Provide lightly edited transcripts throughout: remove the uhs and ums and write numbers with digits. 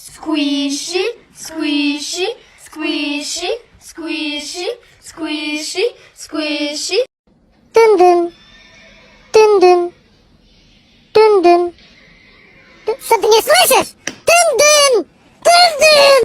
Squishy, squishy, squishy, squishy, squishy, squishy. Dun dun. Dun dun. Dun dun. Something is delicious! Dun dun! Dun dun!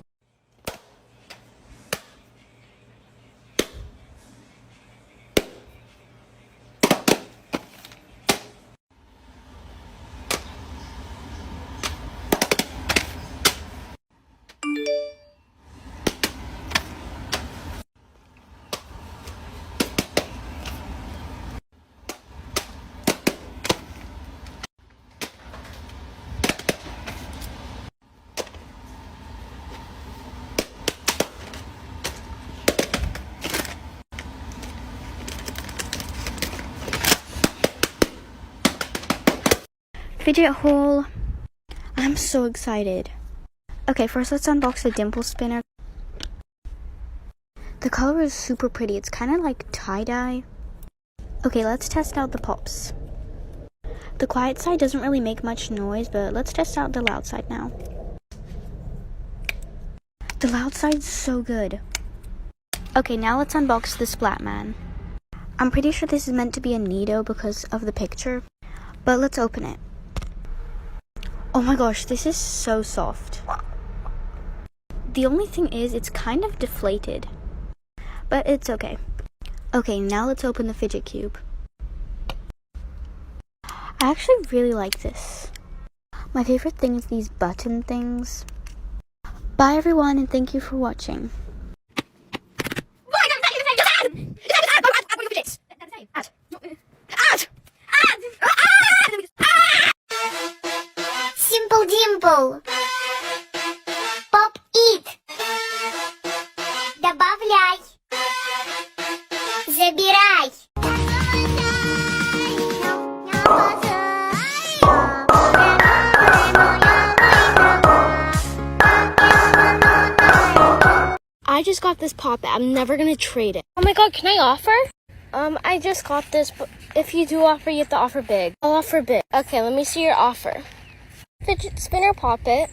Fidget haul. I'm so excited. Okay, first let's unbox the dimple spinner. The color is super pretty. It's kind of like tie-dye. Okay, let's test out the pops. The quiet side doesn't really make much noise, but let's test out the loud side now. The loud side's so good. Okay, now let's unbox the Splatman. I'm pretty sure this is meant to be a Nido because of the picture, but let's open it. Oh my gosh, this is so soft. The only thing is, it's kind of deflated, but it's okay. Okay, now let's open the Fidget Cube. I actually really like this. My favorite thing is these button things. Bye everyone, and thank you for watching. Simple Dimple. Pop it. Добавляй. Забирай. I just got this pop it. I'm never gonna trade it. Oh my god, can I offer? I just got this, but if you do offer, you have to offer big. I'll offer big. Okay, let me see your offer. Fidget spinner poppet,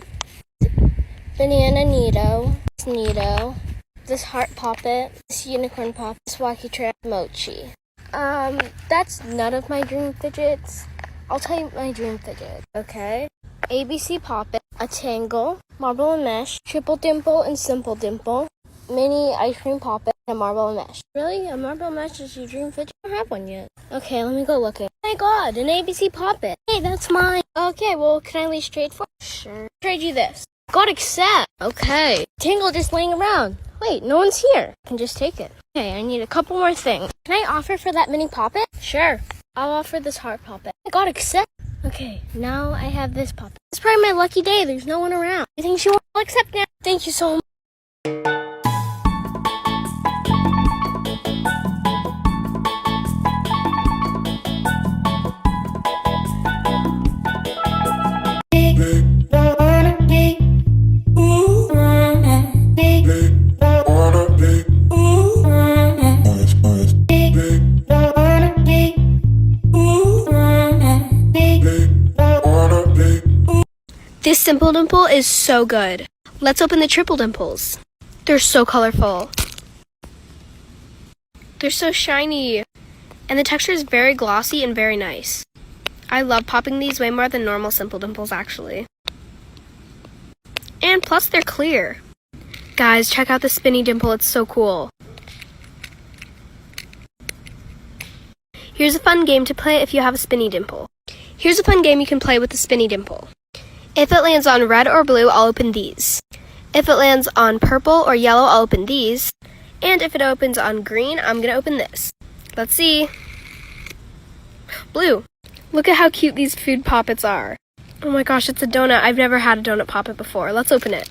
banana Nido, this heart poppet, this unicorn pop, this wacky trap mochi. That's none of my dream fidgets. I'll tell you my dream fidget, okay? ABC poppet, a tangle, marble and mesh, triple dimple and simple dimple, mini ice cream poppet, and a marble and mesh. Really? A marble and mesh is your dream fidget? I don't have one yet. Okay, let me go look it. Oh my god, an ABC poppet. Hey, that's mine. Okay, well, can I leave straight for it? Sure. Trade you this. God, accept. Okay. Tangle just laying around. Wait, no one's here. I can just take it. Okay, I need a couple more things. Can I offer for that mini poppet? Sure. I'll offer this heart poppet. God, accept. Okay, now I have this poppet. It's probably my lucky day. There's no one around. I think she will accept now. Thank you so much. This simple dimple is so good. Let's open the triple dimples. They're so colorful. They're so shiny. And the texture is very glossy and very nice. I love popping these way more than normal simple dimples actually. And plus they're clear. Guys, check out the spinny dimple, it's so cool. Here's a fun game to play if you have a spinny dimple. Here's a fun game you can play with the spinny dimple. If it lands on red or blue, I'll open these. If it lands on purple or yellow, I'll open these. And if it opens on green, I'm gonna open this. Let's see. Blue. Look at how cute these food poppets are. Oh my gosh, it's a donut. I've never had a donut poppet before. Let's open it.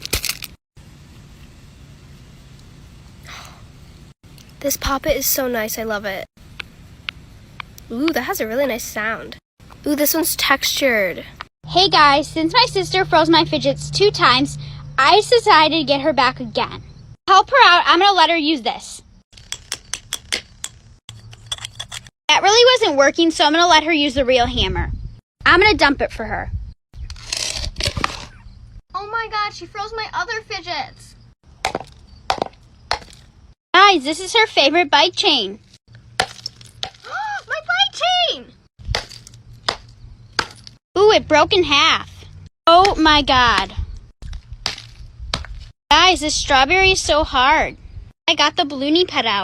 This poppet is so nice. I love it. Ooh, that has a really nice sound. Ooh, this one's textured. Hey guys, since my sister froze my fidgets 2 times, I decided to get her back again. To help her out, I'm going to let her use this. That really wasn't working, so I'm going to let her use the real hammer. I'm going to dump it for her. Oh Oh my god, she froze my other fidgets. Guys, this is her favorite bike chain. My bike chain! Ooh, it broke in half. Oh my god. Guys, this strawberry is so hard. I got the balloony pet out.